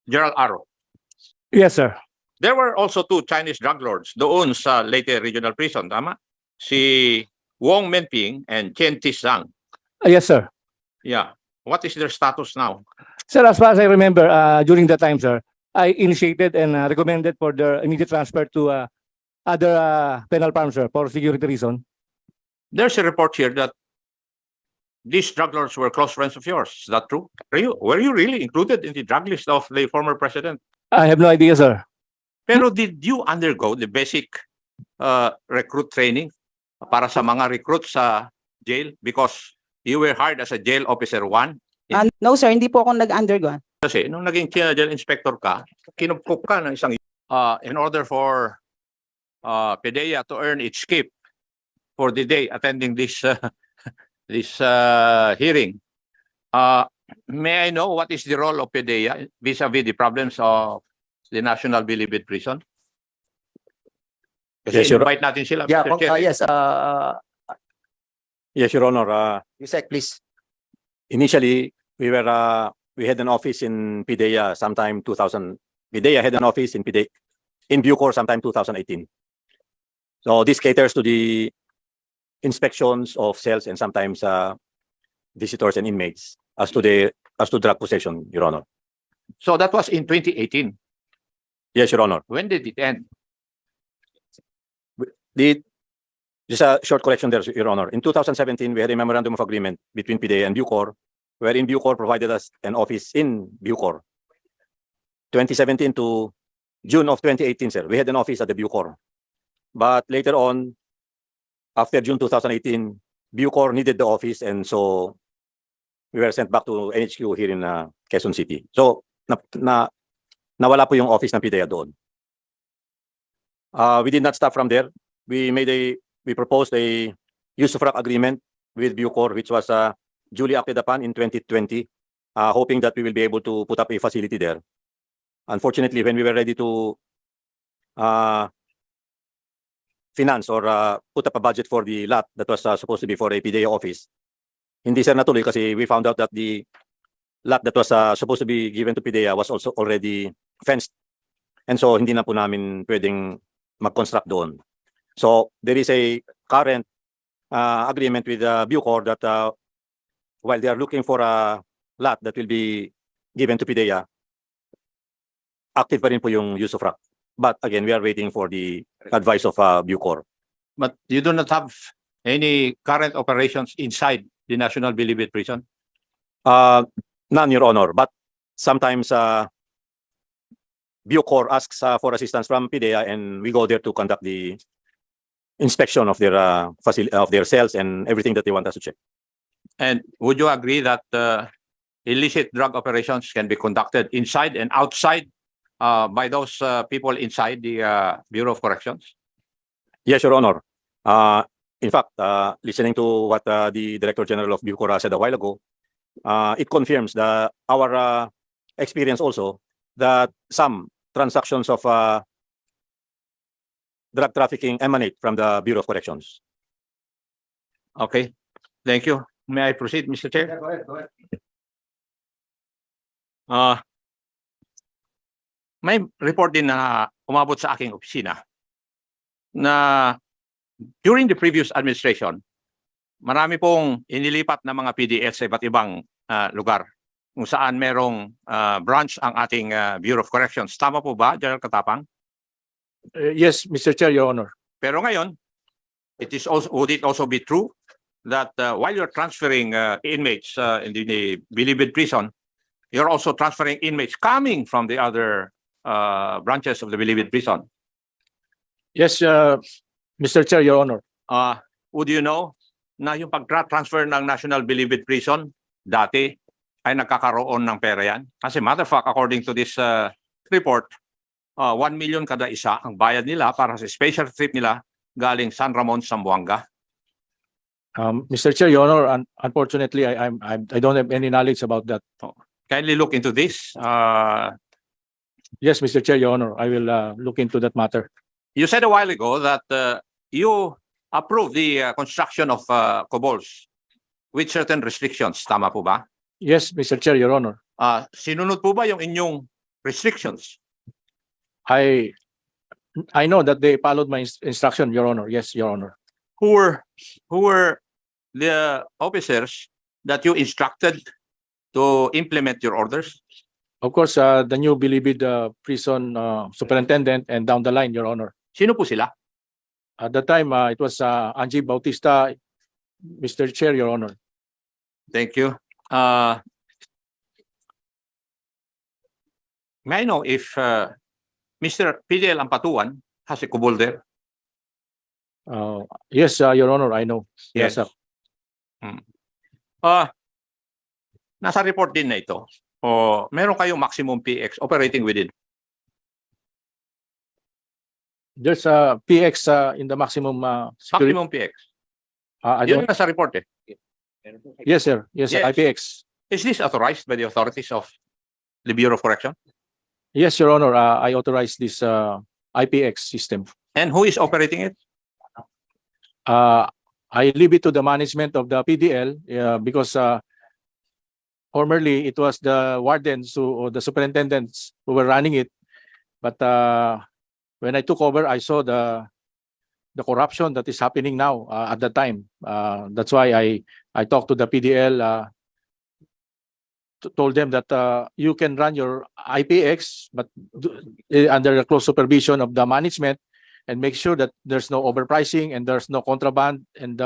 Gen.Aro. Yes, sir. There were also two Chinese drug lords doon sa Leyte Regional Prison, tama? Si Wong Menping and Chen Tisang. Yes, sir. Yeah. What is their status now? Sir, as far as I remember, during that time, sir, I initiated and recommended for their immediate transfer to other penal farms, sir, for security reason. There's a report here that these drug lords were close friends of yours. Is that true? Were you really included in the drug list of the former president? I have no idea, sir. Pero did you undergo the basic recruit training para sa mga recruit sa jail because you were hired as a jail officer 1? No sir, hindi po ako nag-undergo. Kasi nung naging jail inspector ka, kinupkup ka ng isang in order for PDEA to earn its keep for the day attending this this hearing. May I know what is the role of PDEA vis-a-vis the problems of the National Bilibid Prison? Kasi Yes, Your- invite natin sila. Yeah, Mr. Chair. yes, yes, Your Honor. Yusek, please. Initially, we had an office in PDEA sometime 2000. PDEA had an office in Bucor sometime 2018. So this caters to the inspections of cells and sometimes visitors and inmates as to drug possession, Your Honor. So that was in 2018. Yes, Your Honor. When did it end? Just a short correction there, Your Honor. In 2017, we had a memorandum of agreement between PDEA and Bucor, wherein Bucor provided us an office in Bucor. 2017 to June of 2018, sir, we had an office at the Bucor. But later on, after June 2018, Bucor needed the office, and so we were sent back to NHQ here in Quezon City. So, nawala po yung office ng PDEA doon. We did not stop from there. We proposed a use of rock agreement with Bucor, which was duly acted upon in 2020, hoping that we will be able to put up a facility there. Unfortunately, when we were ready to finance or put up a budget for the lot that was supposed to be for a PDEA office, hindi sir natuloy kasi we found out that the lot that was supposed to be given to PDEA was also already fenced. And so hindi na po namin pwedeng mag-construct doon. So there is a current agreement with Bucor that while they are looking for a lot that will be given to PDEA, active pa rin po yung use of rock. But again, we are waiting for the advice of Bucor. But you do not have any current operations inside the National Bilibid Prison? None, Your Honor. But sometimes Bucor asks for assistance from PDEA, and we go there to conduct the inspection of their cells and everything that they want us to check. And would you agree that illicit drug operations can be conducted inside and outside by those people inside the Bureau of Corrections? Yes, Your Honor. In fact, listening to what the Director General of Bucor said a while ago, it confirms our experience also that some transactions of drug trafficking emanate from the Bureau of Corrections. Okay. Thank you. May I proceed, Mr. Chair? Go ahead, go ahead. May report din na umabot sa aking opisina na during the previous administration, marami pong inilipat na mga PDL sa iba't ibang lugar kung saan merong branch ang ating Bureau of Corrections. Tama po ba, General Katapang? Yes, Mr. Chair, Your Honor. Pero ngayon, would it also be true that while you're transferring inmates in the Bilibid prison, you're also transferring inmates coming from the other branches of the Bilibid prison? Yes, Mr. Chair, Your Honor. Would you know na yung pag-transfer ng National Bilibid Prison dati ay nagkakaroon ng pera yan? Kasi matter of fact, according to this report, 1 million kada isa ang bayad nila para sa special trip nila galing San Ramon, Zamboanga. Mr. Chair, Your Honor, unfortunately, I don't have any knowledge about that. Kindly look into this. Yes, Mr. Chair, Your Honor, I will look into that matter. You said a while ago that you approved the construction of cobols with certain restrictions. Tama po ba? Yes, Mr. Chair, Your Honor. Sinunod po ba yung inyong restrictions. I know that they followed my instruction, Your Honor. Yes, Your Honor. Who were the officers that you instructed to implement your orders? Of course, the new Bilibid prison superintendent and down the line, Your Honor. Sino po sila? At the time, it was Angie Bautista, Mr. Chair, Your Honor. Thank you. May I know if Mr. PDL Ampatuan has a kubol there? Yes, Your Honor, I know. Yes, sir. Nasa report din na ito. O meron kayong maximum PX operating within? There's a PX in the maximum security. Maximum PX. I Yun don't, nasa report eh. yes, sir. Yes, Yes. IPX. Is this authorized by the authorities of the Bureau of Correction? Yes, Your Honor. I authorize this IPX system. And who is operating it? I leave it to the management of the PDL because formerly it was the wardens or the superintendents who were running it. But when I took over, I saw the corruption that is happening now at the time. That's why I talked to the PDL, told them that you can run your IPX, but under the close supervision of the management, and make sure that there's no overpricing and there's no contraband, and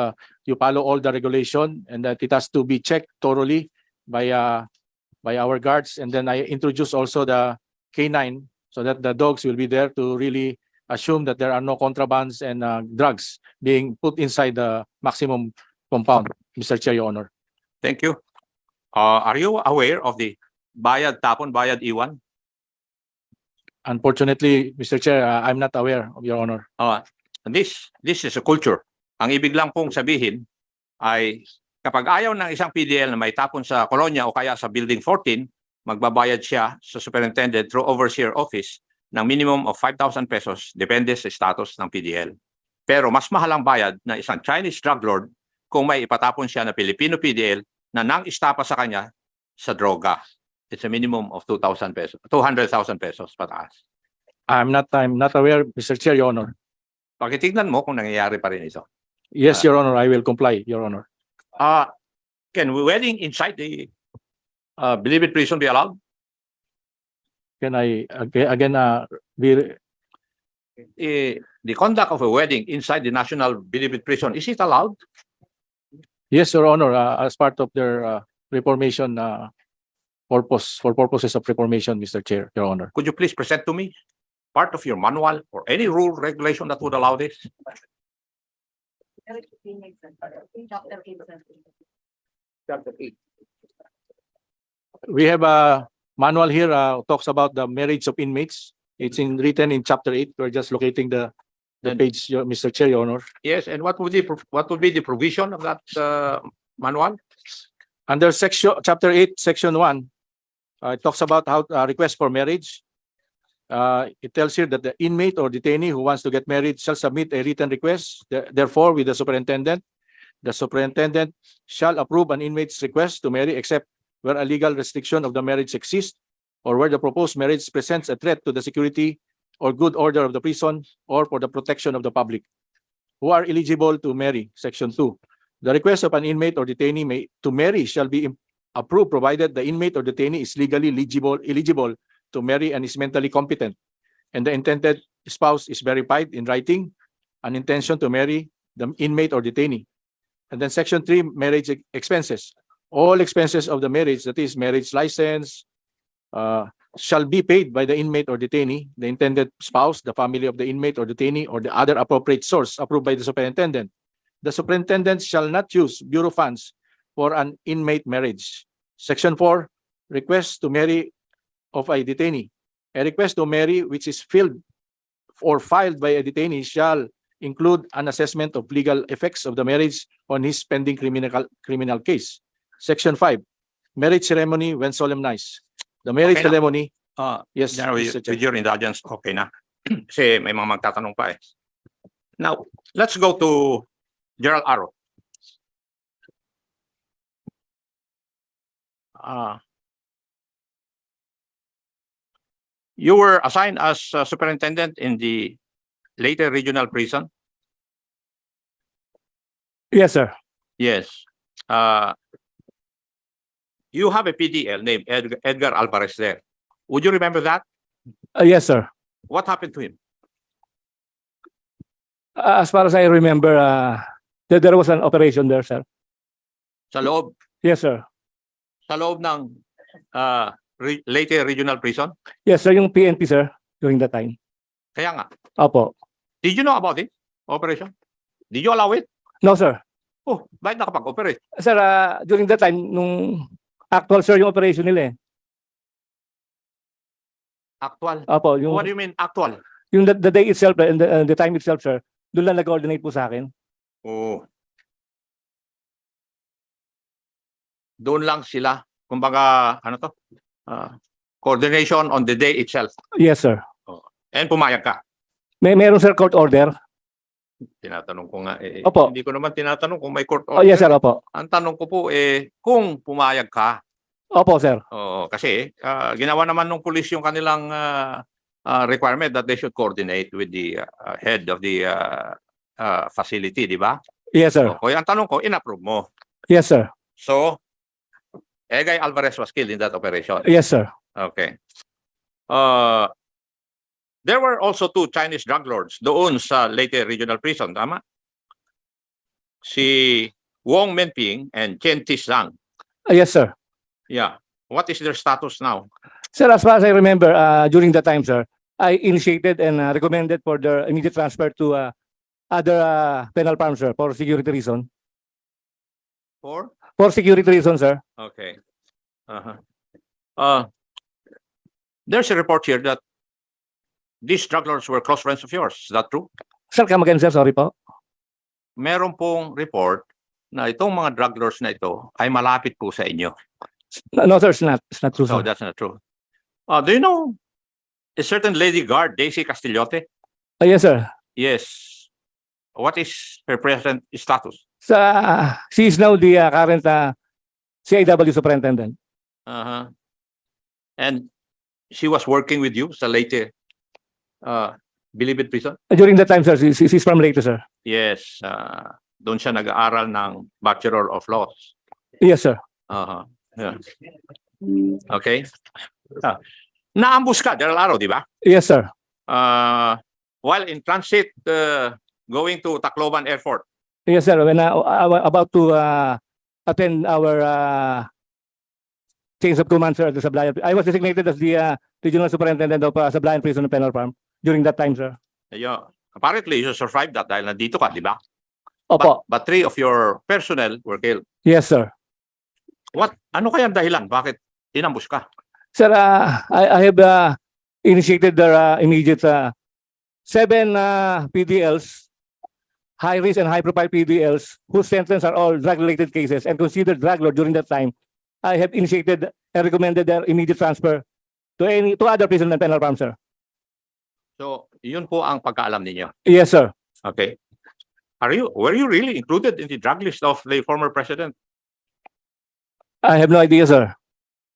you follow all the regulation, and that it has to be checked thoroughly by our guards. And then I introduced also the K9 so that the dogs will be there to really assume that there are no contrabands and drugs being put inside the maximum compound, Mr. Chair, Your Honor. Thank you. Are you aware of the bayad tapon, bayad iwan? Unfortunately, Mr. Chair, I'm not aware of, Your Honor. This is a culture. Ang ibig lang pong sabihin ay kapag ayaw ng isang PDL na may tapon sa kolonya o kaya sa Building 14, magbabayad siya sa superintendent through overseer office ng minimum of 5,000 pesos depende sa status ng PDL. Pero mas mahal ang bayad na isang Chinese drug lord kung may ipatapon siya na Filipino PDL na nang-istapa sa kanya sa droga. It's a minimum of 2,000 pesos, 200,000 pesos pataas. I'm not aware, Mr. Chair, Your Honor. Pakitignan mo kung nangyayari pa rin ito. Yes, Your Honor, I will comply, Your Honor. Can wedding inside the Bilibid prison be allowed? Can I again be The conduct of a wedding inside the National Bilibid prison, is it allowed? Yes, Your Honor, as part of their reformation purpose, for purposes of reformation, Mr. Chair, Your Honor. Could you please present to me part of your manual or any rule regulation that would allow this? We have a manual here talks about the marriage of inmates. It's written in chapter 8. We're just locating the page, Mr. Chair, Your Honor. Yes, and what would be the provision of that manual? Under chapter 8, section 1, it talks about how request for marriage. It tells here that the inmate or detainee who wants to get married shall submit a written request, therefore with the superintendent. The superintendent shall approve an inmate's request to marry except where a legal restriction of the marriage exists, or where the proposed marriage presents a threat to the security or good order of the prison, or for the protection of the public. Who are eligible to marry, section 2. The request of an inmate or detainee to marry shall be approved provided the inmate or detainee is legally eligible to marry and is mentally competent, and the intended spouse is verified in writing an intention to marry the inmate or detainee. And then section 3, marriage expenses. All expenses of the marriage, that is marriage license, shall be paid by the inmate or detainee, the intended spouse, the family of the inmate or detainee, or the other appropriate source approved by the superintendent. The superintendent shall not use bureau funds for an inmate marriage. Section 4, request to marry of a detainee. A request to marry which is filled or filed by a detainee shall include an assessment of legal effects of the marriage on his pending criminal case. Section 5, marriage ceremony when solemnized. The marriage Okay na. ceremony, yes, General, Mr. Chair. with your indulgence, okay na. Kasi may mga magtatanong pa eh. Now, let's go to Gen.Aro. You were assigned as superintendent in the Leyte Regional Prison? Yes, sir. Yes. You have a PDL named Edgar Alvarez there. Would you remember that? Yes, sir. What happened to him? As far as I remember, there was an operation there, sir. Sa loob, Yes, sir. sa loob ng Leyte Regional Prison? Yes, sir. Yung PNP, sir, during that time. Kaya nga. Opo. Did you know about it? Operation? Did you allow it? No, sir. Oh, bakit nakapag-operate? Sir, during that time, nung actual, sir, yung operation nila eh. Actual? Opo. Yung, What do you mean actual? yung the day itself and the time itself, sir, doon lang nag-coordinate po sa akin. Oh. Doon lang sila. Kumbaga, ano to? Coordination on the day itself. Yes, sir. And pumayag ka. Meron, sir, court order. Tinatanong ko nga. Opo. Hindi ko naman tinatanong kung may court Oh, order. yes, sir. Opo. Ang tanong ko po kung pumayag ka. Opo, sir. Oo, kasi ginawa naman ng pulis yung kanilang requirement that they should coordinate with the head of the facility, di ba? Yes, sir. Okay, ang tanong ko, in-approve mo. Yes, sir. So, Egay Alvarez was killed in that operation. Yes, sir. Okay. There were also two Chinese drug lords doon sa Leyte Regional Prison, tama? Si Wong Menping and Chen Tisang. Yes, sir. Yeah. What is their status now? Sir, as far as I remember, during that time, sir, I initiated and recommended for their immediate transfer to other penal farms, sir, for security reason. For security reason, sir. Okay. There's a report here that these drug lords were close friends of yours. Is that true? Sir, come again, sir. Sorry po. Meron pong report na itong mga drug lords na ito ay malapit po sa inyo. No, sir, it's not. It's not true, So sir. that's not true. Do you know a certain lady guard, Daisy Castillote? Yes, sir. Yes. What is her present status? She is now the current CIW superintendent. And she was working with you sa Leyte Bilibid prison? During that time, sir, she's from Leyte, sir. Yes. Doon siya nag-aaral ng Bachelor of Laws. Yes, sir. Yeah. Okay. Naambus ka, Gen.Aro, di ba? Yes, sir. While in transit going to Tacloban Airport. Yes, sir. When I was about to attend our change of command, sir, at the Sablayan. I was designated as the regional superintendent of Sablayan Prison and Penal Farm during that time, sir. Yeah. Apparently, you survived that dahil nandito ka, di ba? Opo. But three of your personnel were killed. Yes, sir. Ano kaya ang dahilan? Bakit inambus ka? Sir, I have initiated their immediate 7 PDLs, high risk and high profile PDLs, whose sentence are all drug related cases and considered drug lord during that time. I have initiated and recommended their immediate transfer to other prison and penal farms, sir. So, yun po ang pagkaalam ninyo. Yes, sir. Okay. Were you really included in the drug list of the former president? I have no idea, sir.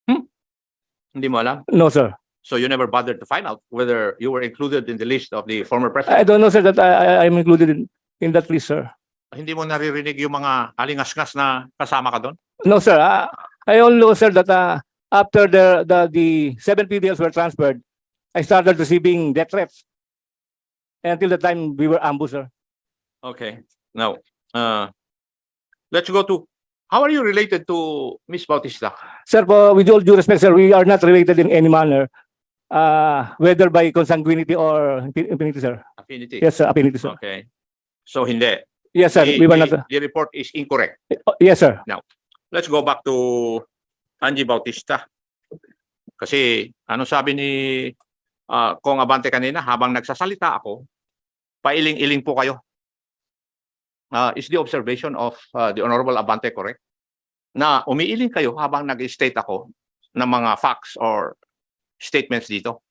Hindi mo alam? No, sir. So you never bothered to find out whether you were included in the list of the former I president? don't know, sir, that I'm included in that list, sir. Hindi mo naririnig yung mga alingas-ngas na kasama ka doon? No, sir. I only know, sir, that after the 7 PDLs were transferred, I started receiving death threats. Until the time we were ambushed, sir. Okay. Now, let's go to, how are you related to Miss Bautista? Sir, with all due respect, sir, we are not related in any manner, whether by consanguinity or affinity, sir. Affinity? Yes, sir, affinity, sir. Okay. So, hindi. Yes, sir, we were not. The report is incorrect. Yes, sir. Let's go back to Angie Bautista. Kasi, ano sabi ni Kong Abante kanina, habang nagsasalita ako, pailing-iling po kayo. Is the observation of the Honorable Abante correct? Na umiiling kayo habang nag-state ako ng mga facts or statements dito?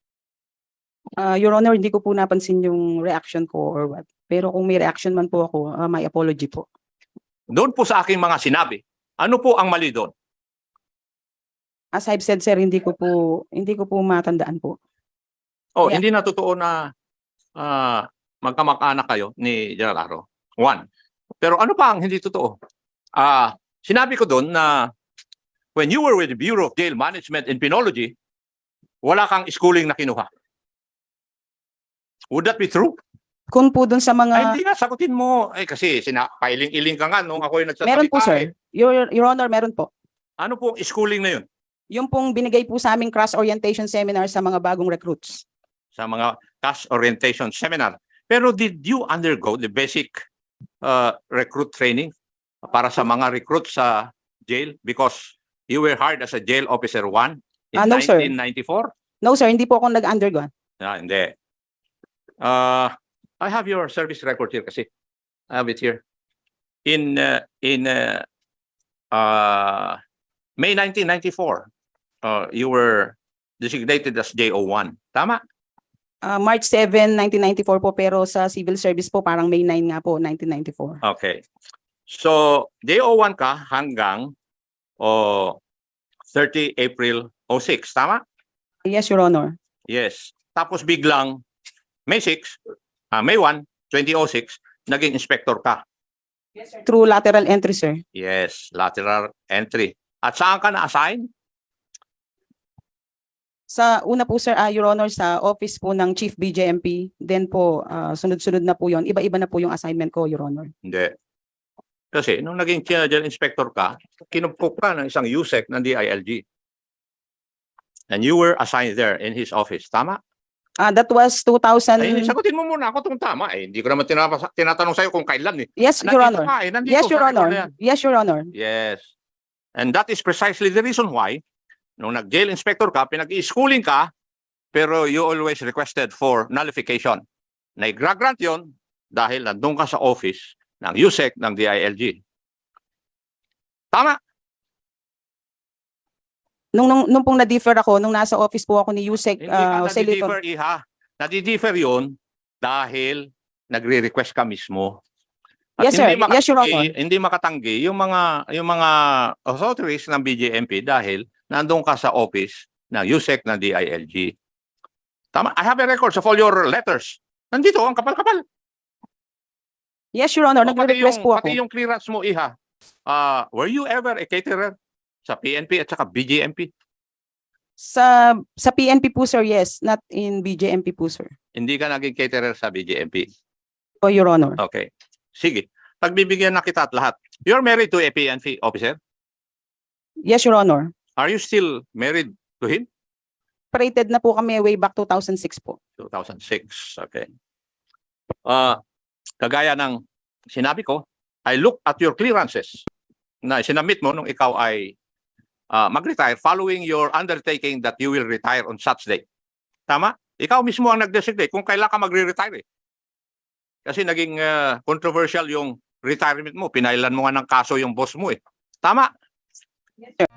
Your Honor, hindi ko po napansin yung reaction ko or what. Pero kung may reaction man po ako, may apology po. Doon po sa aking mga sinabi, ano po ang mali doon? As I've said, sir, hindi ko po matandaan po. Oh, Yeah. hindi na totoo na magkamag-anak kayo ni Gen.Aro. One. Pero ano pa ang hindi totoo? Sinabi ko doon na when you were with the Bureau of Jail Management and Penology, wala kang schooling na kinuha. Would that be true? Kung po dun sa Ay, mga, hindi nga, sagutin mo. Ay, kasi pailing-iling ka nga nung ako yung nagsasalita. meron po eh. sir. Your Honor, meron po. Ano po schooling na yun? Yung pong binigay po sa aming cross orientation seminar sa mga bagong recruits. Sa mga task orientation seminar. Pero did you undergo the basic recruit training para sa mga recruits sa jail? Because you were hired as a jail officer 1 in No, sir. 1994? No sir, hindi po ako nag-undergo. Hindi. I have your service record here kasi. I have it here. In May 1994, you were designated as JO1. Tama? March 7, 1994 po, pero sa civil service po parang May 9 nga po, 1994. Okay. So, JO1 ka hanggang 30 April 06. Tama? Yes, Your Honor. Yes. Tapos biglang May 1, 2006, naging inspector ka. Through lateral entry, sir. Yes, lateral entry. At saan ka na-assign? Sa una po, sir, Your Honor, sa office po ng Chief BJMP. Then po, sunod-sunod na po yon. Iba-iba na po yung assignment ko, Your Honor. Hindi. Kasi nung naging General Inspector ka, kinumpok ka ng isang USEC ng DILG. And you were assigned there in his office. Tama? That was 2000. Ay, sagutin mo muna ako kung tama. Eh, hindi ko naman tinatanong sa'yo kung kailan. Eh. Yes, Your Nandito Honor. ka, eh. Nandito Yes, sa Your record na Honor. yan. Yes, Your Honor. Yes. And that is precisely the reason why, nung nag-jail inspector ka, pinag-i-schooling ka, pero you always requested for nullification. Nag-grant yun dahil nandun ka sa office ng USEC ng DILG. Tama? Nung pong na-differ ako, nung nasa office po ako ni Yusek, Hindi ka Jose Lito. nadi-differ, Iha. Nadi-differ yun dahil nagre-request ka mismo. At Yes, sir. Yes, Your Honor. Hindi makatanggi yung mga authorities ng BJMP dahil nandun ka sa office ng USEC ng DILG. Tama? I have a record of all your letters. Nandito, ang kapal-kapal. Yes, Your Honor. Nag-request po ako. Pati yung clearance mo, Iha. Were you ever a caterer sa PNP at saka BJMP? Sa PNP po, sir, yes. Not in BJMP po, sir. Hindi ka naging caterer sa BJMP. Oh, Your Honor. Okay. Sige. Pagbibigyan na kita at lahat. You're married to a PNP officer? Yes, Your Honor. Are you still married to him? Separated na po kami way back 2006 po. 2006. Okay. Kagaya ng sinabi ko, I look at your clearances na sinamit mo nung ikaw ay mag-retire following your undertaking that you will retire on such day. Tama? Ikaw mismo ang nag-designate kung kailan ka magre-retire. Kasi naging controversial yung retirement mo. Pinailan mo nga ng kaso yung boss mo eh. Tama? Yes, sir.